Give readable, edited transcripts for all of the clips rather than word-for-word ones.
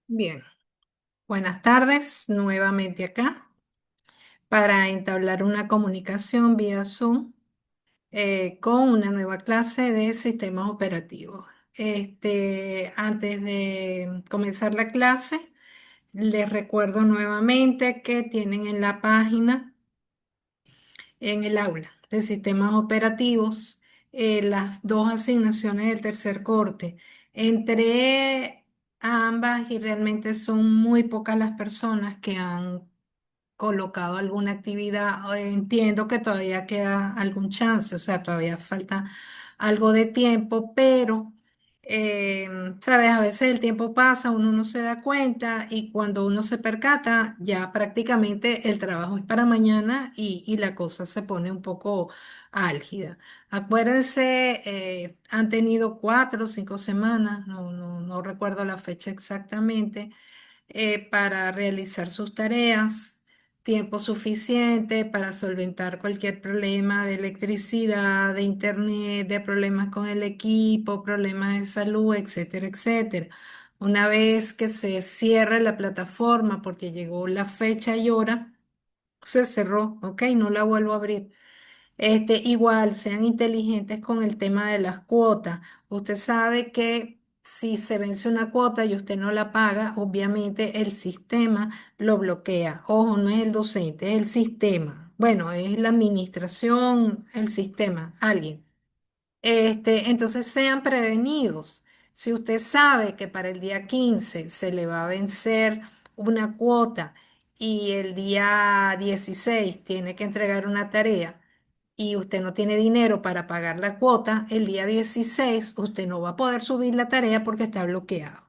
Bien, buenas tardes, nuevamente acá para entablar una comunicación vía Zoom con una nueva clase de sistemas operativos. Antes de comenzar la clase, les recuerdo nuevamente que tienen en la página, en el aula de sistemas operativos, las dos asignaciones del tercer corte. Entre ambas y realmente son muy pocas las personas que han colocado alguna actividad. Entiendo que todavía queda algún chance, o sea, todavía falta algo de tiempo, pero, sabes, a veces el tiempo pasa, uno no se da cuenta y cuando uno se percata, ya prácticamente el trabajo es para mañana y la cosa se pone un poco álgida. Acuérdense, han tenido 4 o 5 semanas, no recuerdo la fecha exactamente, para realizar sus tareas, tiempo suficiente para solventar cualquier problema de electricidad, de internet, de problemas con el equipo, problemas de salud, etcétera, etcétera. Una vez que se cierre la plataforma porque llegó la fecha y hora, se cerró, ¿ok? No la vuelvo a abrir. Igual, sean inteligentes con el tema de las cuotas. Usted sabe que si se vence una cuota y usted no la paga, obviamente el sistema lo bloquea. Ojo, no es el docente, es el sistema. Bueno, es la administración, el sistema, alguien. Entonces sean prevenidos. Si usted sabe que para el día 15 se le va a vencer una cuota y el día 16 tiene que entregar una tarea y usted no tiene dinero para pagar la cuota, el día 16 usted no va a poder subir la tarea porque está bloqueado.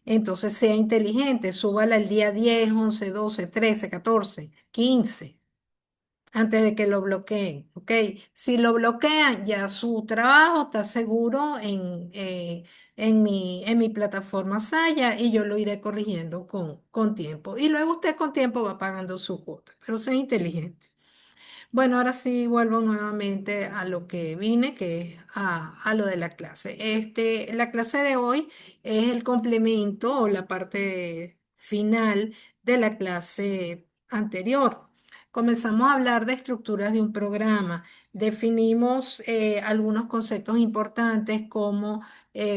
Entonces sea inteligente, súbala el día 10, 11, 12, 13, 14, 15 antes de que lo bloqueen, ¿ok? Si lo bloquean, ya su trabajo está seguro en mi plataforma Saya y yo lo iré corrigiendo con tiempo. Y luego usted con tiempo va pagando su cuota, pero sea inteligente. Bueno, ahora sí vuelvo nuevamente a lo que vine, que es a lo de la clase. La clase de hoy es el complemento o la parte final de la clase anterior. Comenzamos a hablar de estructuras de un programa. Definimos algunos conceptos importantes como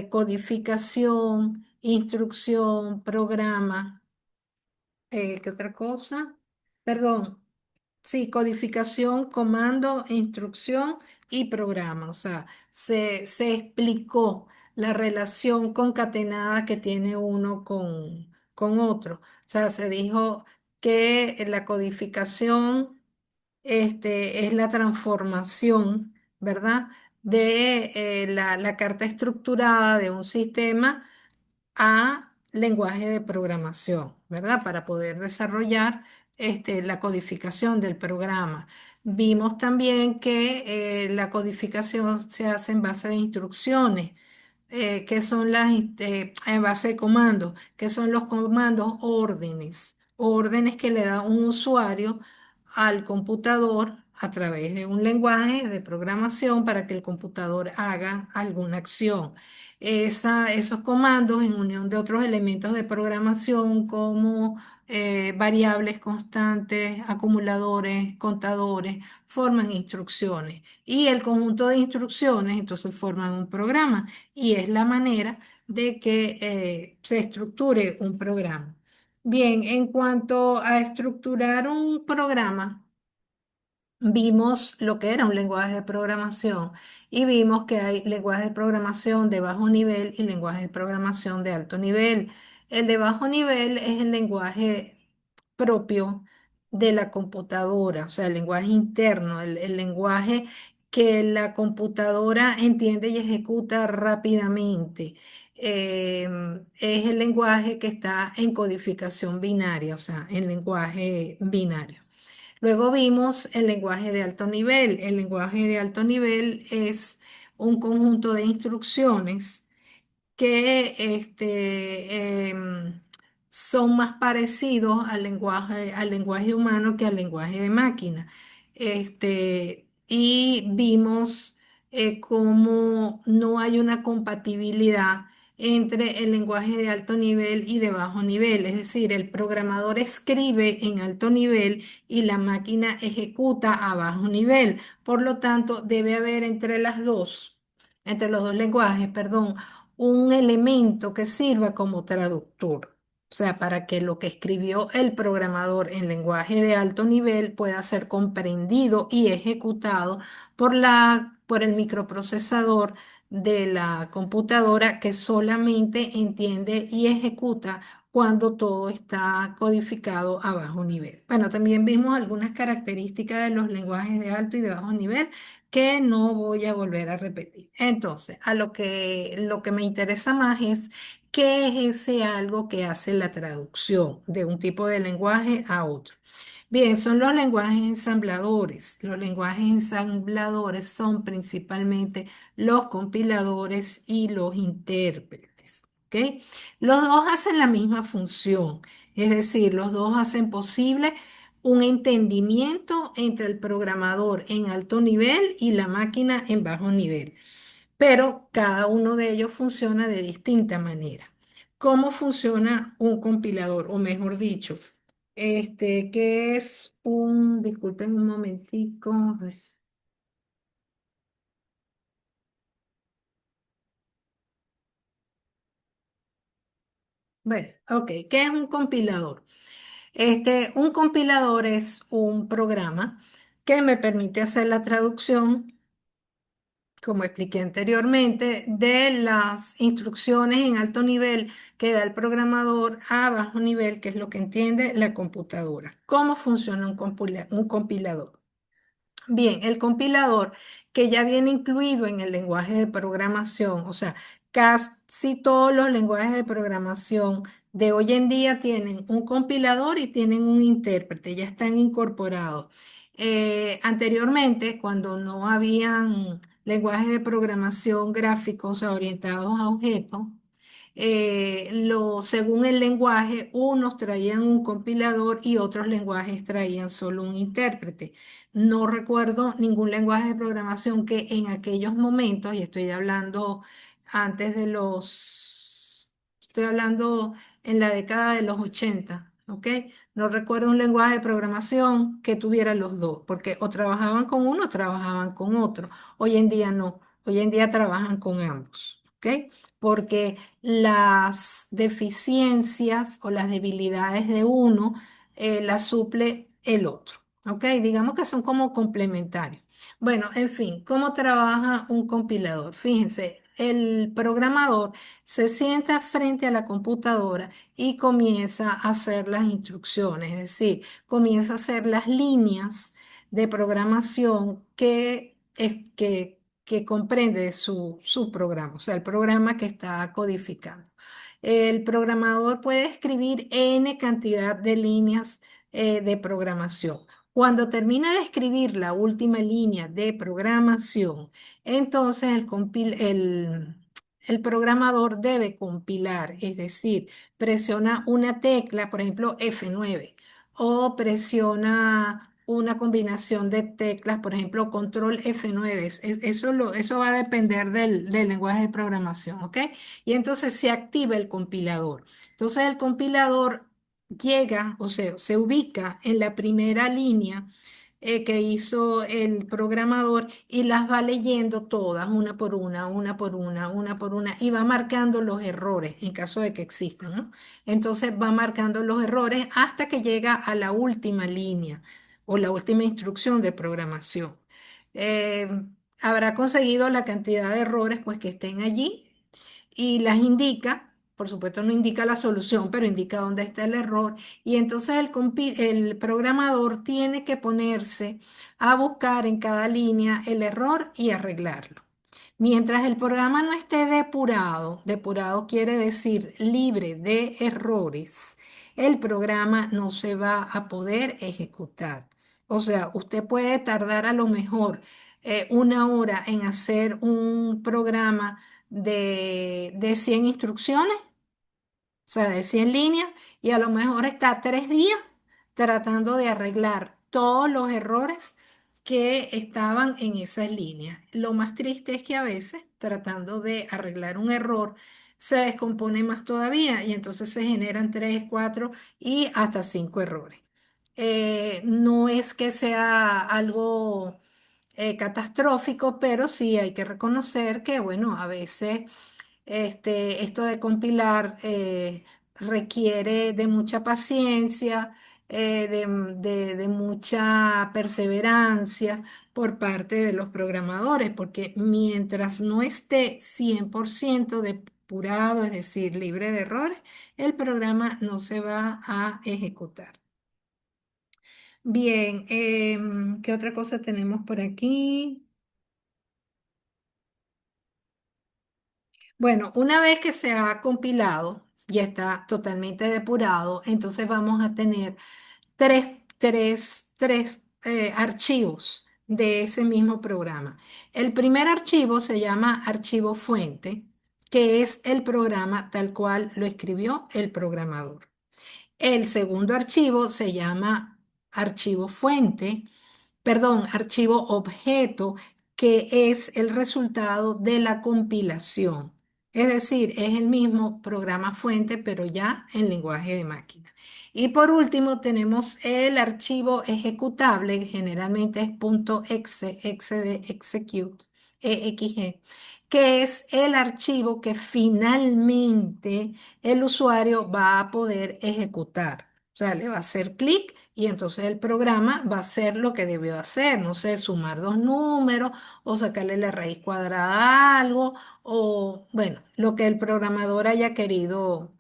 codificación, instrucción, programa. ¿Qué otra cosa? Perdón. Sí, codificación, comando, instrucción y programa. O sea, se explicó la relación concatenada que tiene uno con otro. O sea, se dijo que la codificación es la transformación, ¿verdad? De la carta estructurada de un sistema a lenguaje de programación, ¿verdad? Para poder desarrollar la codificación del programa. Vimos también que la codificación se hace en base de instrucciones, que son en base de comandos, que son los comandos órdenes, órdenes que le da un usuario al computador a través de un lenguaje de programación para que el computador haga alguna acción. Esos comandos, en unión de otros elementos de programación como variables constantes, acumuladores, contadores, forman instrucciones. Y el conjunto de instrucciones entonces forman un programa y es la manera de que se estructure un programa. Bien, en cuanto a estructurar un programa, vimos lo que era un lenguaje de programación y vimos que hay lenguajes de programación de bajo nivel y lenguajes de programación de alto nivel. El de bajo nivel es el lenguaje propio de la computadora, o sea, el lenguaje interno, el lenguaje que la computadora entiende y ejecuta rápidamente. Es el lenguaje que está en codificación binaria, o sea, en lenguaje binario. Luego vimos el lenguaje de alto nivel. El lenguaje de alto nivel es un conjunto de instrucciones que son más parecidos al lenguaje humano que al lenguaje de máquina. Y vimos cómo no hay una compatibilidad entre el lenguaje de alto nivel y de bajo nivel. Es decir, el programador escribe en alto nivel y la máquina ejecuta a bajo nivel. Por lo tanto, debe haber entre los dos lenguajes, perdón, un elemento que sirva como traductor. O sea, para que lo que escribió el programador en lenguaje de alto nivel pueda ser comprendido y ejecutado por el microprocesador de la computadora, que solamente entiende y ejecuta cuando todo está codificado a bajo nivel. Bueno, también vimos algunas características de los lenguajes de alto y de bajo nivel que no voy a volver a repetir. Entonces, lo que me interesa más es qué es ese algo que hace la traducción de un tipo de lenguaje a otro. Bien, son los lenguajes ensambladores. Los lenguajes ensambladores son principalmente los compiladores y los intérpretes. ¿Ok? Los dos hacen la misma función, es decir, los dos hacen posible un entendimiento entre el programador en alto nivel y la máquina en bajo nivel, pero cada uno de ellos funciona de distinta manera. ¿Cómo funciona un compilador? O mejor dicho, ¿qué es disculpen un momentico, bueno, ok, ¿qué es un compilador? Un compilador es un programa que me permite hacer la traducción, como expliqué anteriormente, de las instrucciones en alto nivel que da el programador a bajo nivel, que es lo que entiende la computadora. ¿Cómo funciona un compilador? Bien, el compilador que ya viene incluido en el lenguaje de programación, o sea, casi todos los lenguajes de programación de hoy en día tienen un compilador y tienen un intérprete, ya están incorporados. Anteriormente, cuando no habían lenguajes de programación gráficos orientados a objetos, según el lenguaje, unos traían un compilador y otros lenguajes traían solo un intérprete. No recuerdo ningún lenguaje de programación que en aquellos momentos, y estoy hablando antes de estoy hablando en la década de los 80, ¿ok? No recuerdo un lenguaje de programación que tuviera los dos, porque o trabajaban con uno o trabajaban con otro. Hoy en día no, hoy en día trabajan con ambos, ¿ok? Porque las deficiencias o las debilidades de uno las suple el otro. ¿Ok? Digamos que son como complementarios. Bueno, en fin, ¿cómo trabaja un compilador? Fíjense, el programador se sienta frente a la computadora y comienza a hacer las instrucciones, es decir, comienza a hacer las líneas de programación que comprende su programa, o sea, el programa que está codificando. El programador puede escribir n cantidad de líneas de programación. Cuando termina de escribir la última línea de programación, entonces el programador debe compilar, es decir, presiona una tecla, por ejemplo, F9, o presiona una combinación de teclas, por ejemplo, control F9. Eso va a depender del lenguaje de programación, ¿ok? Y entonces se activa el compilador. Entonces el compilador llega, o sea, se ubica en la primera línea que hizo el programador y las va leyendo todas, una por una por una, y va marcando los errores en caso de que existan, ¿no? Entonces va marcando los errores hasta que llega a la última línea o la última instrucción de programación. Eh, Habrá conseguido la cantidad de errores pues que estén allí y las indica. Por supuesto, no indica la solución, pero indica dónde está el error. Y entonces el programador tiene que ponerse a buscar en cada línea el error y arreglarlo. Mientras el programa no esté depurado, depurado quiere decir libre de errores, el programa no se va a poder ejecutar. O sea, usted puede tardar a lo mejor una hora en hacer un programa de 100 instrucciones, o sea, de 100 líneas, y a lo mejor está 3 días tratando de arreglar todos los errores que estaban en esas líneas. Lo más triste es que a veces, tratando de arreglar un error, se descompone más todavía y entonces se generan 3, 4 y hasta 5 errores. No es que sea algo catastrófico, pero sí hay que reconocer que, bueno, a veces esto de compilar requiere de mucha paciencia, de mucha perseverancia por parte de los programadores, porque mientras no esté 100% depurado, es decir, libre de errores, el programa no se va a ejecutar. Bien, ¿qué otra cosa tenemos por aquí? Bueno, una vez que se ha compilado, ya está totalmente depurado, entonces vamos a tener tres archivos de ese mismo programa. El primer archivo se llama archivo fuente, que es el programa tal cual lo escribió el programador. El segundo archivo se llama archivo fuente, perdón, archivo objeto, que es el resultado de la compilación. Es decir, es el mismo programa fuente, pero ya en lenguaje de máquina. Y por último, tenemos el archivo ejecutable, que generalmente es .exe, exe de execute, EXG, que es el archivo que finalmente el usuario va a poder ejecutar. O sea, le va a hacer clic y entonces el programa va a hacer lo que debió hacer, no sé, sumar dos números o sacarle la raíz cuadrada a algo o, bueno, lo que el programador haya querido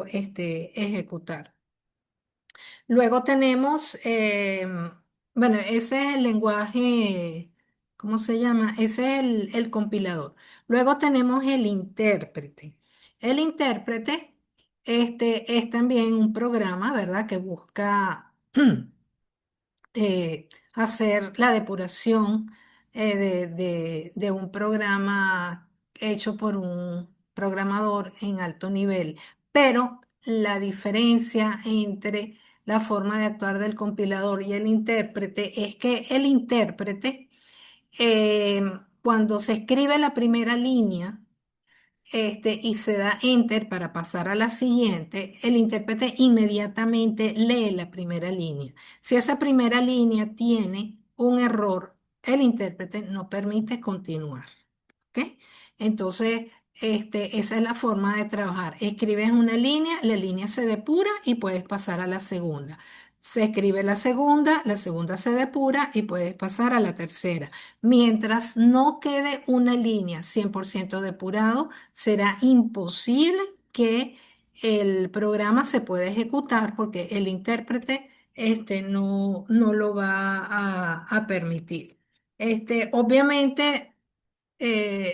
ejecutar. Luego tenemos, bueno, ese es el lenguaje, ¿cómo se llama? Ese es el compilador. Luego tenemos el intérprete. El intérprete, es también un programa, ¿verdad? Que busca hacer la depuración de un programa hecho por un programador en alto nivel. Pero la diferencia entre la forma de actuar del compilador y el intérprete es que el intérprete, eh, cuando se escribe la primera línea, y se da enter para pasar a la siguiente, el intérprete inmediatamente lee la primera línea. Si esa primera línea tiene un error, el intérprete no permite continuar. ¿Ok? Entonces, esa es la forma de trabajar. Escribes una línea, la línea se depura y puedes pasar a la segunda. Se escribe la segunda se depura y puedes pasar a la tercera. Mientras no quede una línea 100% depurado, será imposible que el programa se pueda ejecutar porque el intérprete no lo va a permitir. Obviamente,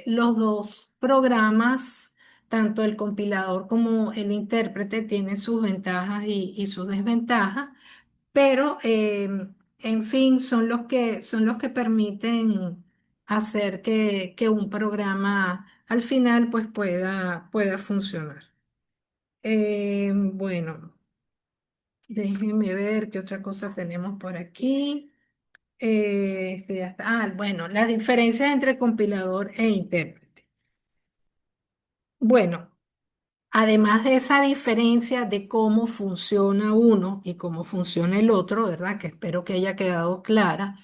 los dos programas, tanto el compilador como el intérprete, tienen sus ventajas y sus desventajas, pero en fin, son los que permiten hacer que un programa al final pues pueda funcionar. Bueno, déjenme ver qué otra cosa tenemos por aquí. Ya está. Bueno, las diferencias entre compilador e intérprete. Bueno, además de esa diferencia de cómo funciona uno y cómo funciona el otro, ¿verdad? Que espero que haya quedado clara.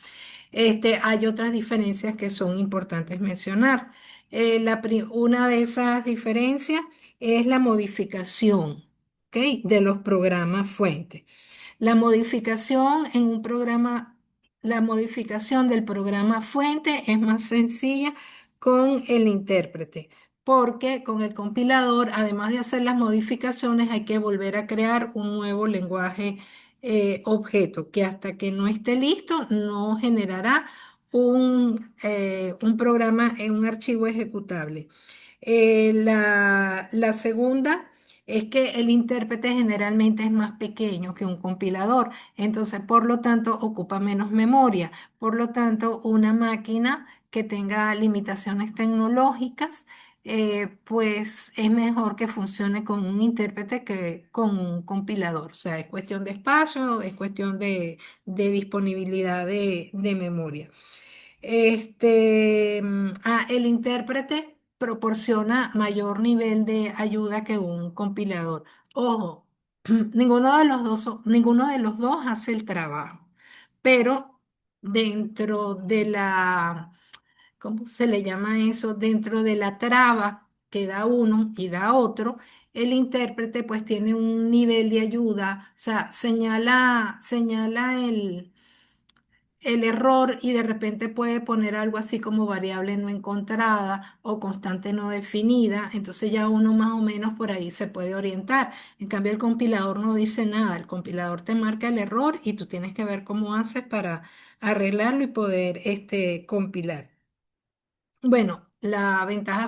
Hay otras diferencias que son importantes mencionar. Una de esas diferencias es la modificación, ¿ok? De los programas fuentes. La modificación en un programa, la modificación del programa fuente es más sencilla con el intérprete, porque con el compilador, además de hacer las modificaciones, hay que volver a crear un nuevo lenguaje objeto, que hasta que no esté listo no generará un programa en un archivo ejecutable. La segunda es que el intérprete generalmente es más pequeño que un compilador, entonces por lo tanto ocupa menos memoria. Por lo tanto, una máquina que tenga limitaciones tecnológicas, pues es mejor que funcione con un intérprete que con un compilador. O sea, es cuestión de espacio, es cuestión de disponibilidad de memoria. El intérprete. proporciona mayor nivel de ayuda que un compilador. Ojo, ninguno de los dos hace el trabajo, pero dentro de la, ¿cómo se le llama eso? Dentro de la traba que da uno y da otro, el intérprete pues tiene un nivel de ayuda, o sea, señala el error y de repente puede poner algo así como variable no encontrada o constante no definida, entonces ya uno más o menos por ahí se puede orientar. En cambio, el compilador no dice nada, el compilador te marca el error y tú tienes que ver cómo haces para arreglarlo y poder compilar. Bueno, la ventaja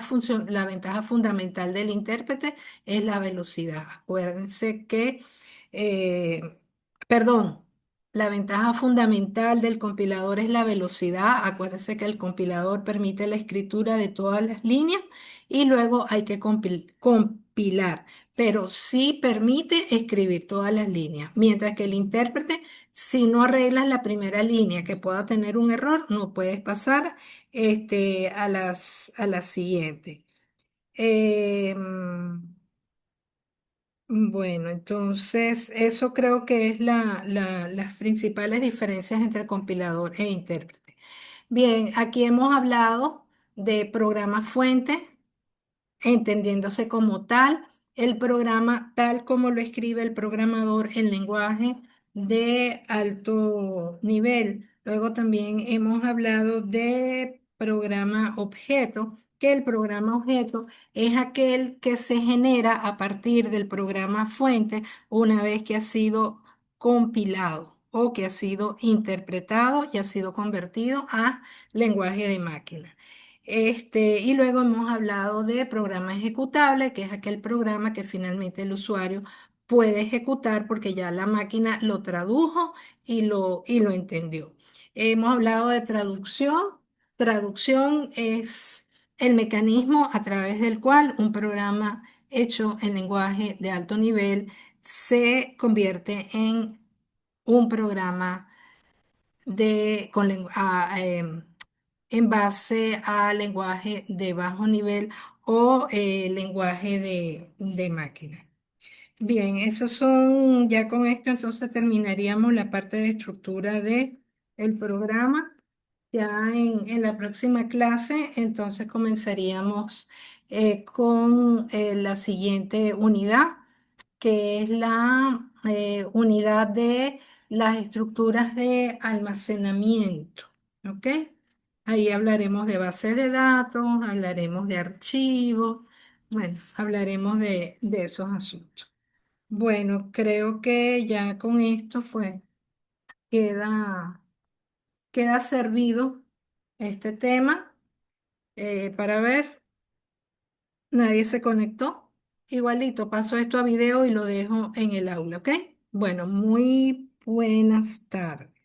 fundamental del intérprete es la velocidad. Acuérdense que, eh, perdón, la ventaja fundamental del compilador es la velocidad. Acuérdense que el compilador permite la escritura de todas las líneas y luego hay que compilar, pero sí permite escribir todas las líneas, mientras que el intérprete, si no arreglas la primera línea que pueda tener un error, no puedes pasar a las siguientes. Bueno, entonces eso creo que es las principales diferencias entre compilador e intérprete. Bien, aquí hemos hablado de programas fuente, entendiéndose como tal, el programa tal como lo escribe el programador en lenguaje de alto nivel. Luego también hemos hablado de programa objeto, que el programa objeto es aquel que se genera a partir del programa fuente una vez que ha sido compilado o que ha sido interpretado y ha sido convertido a lenguaje de máquina. Y luego hemos hablado de programa ejecutable, que es aquel programa que finalmente el usuario puede ejecutar porque ya la máquina lo tradujo y lo entendió. Hemos hablado de traducción. Traducción es el mecanismo a través del cual un programa hecho en lenguaje de alto nivel se convierte en un programa en base a lenguaje de bajo nivel o lenguaje de máquina. Bien, ya con esto entonces terminaríamos la parte de estructura del programa. Ya en la próxima clase, entonces comenzaríamos con la siguiente unidad, que es la unidad de las estructuras de almacenamiento. ¿Ok? Ahí hablaremos de bases de datos, hablaremos de archivos, bueno, hablaremos de esos asuntos. Bueno, creo que ya con esto pues queda, queda servido este tema para ver. Nadie se conectó. Igualito, paso esto a video y lo dejo en el aula, ¿ok? Bueno, muy buenas tardes.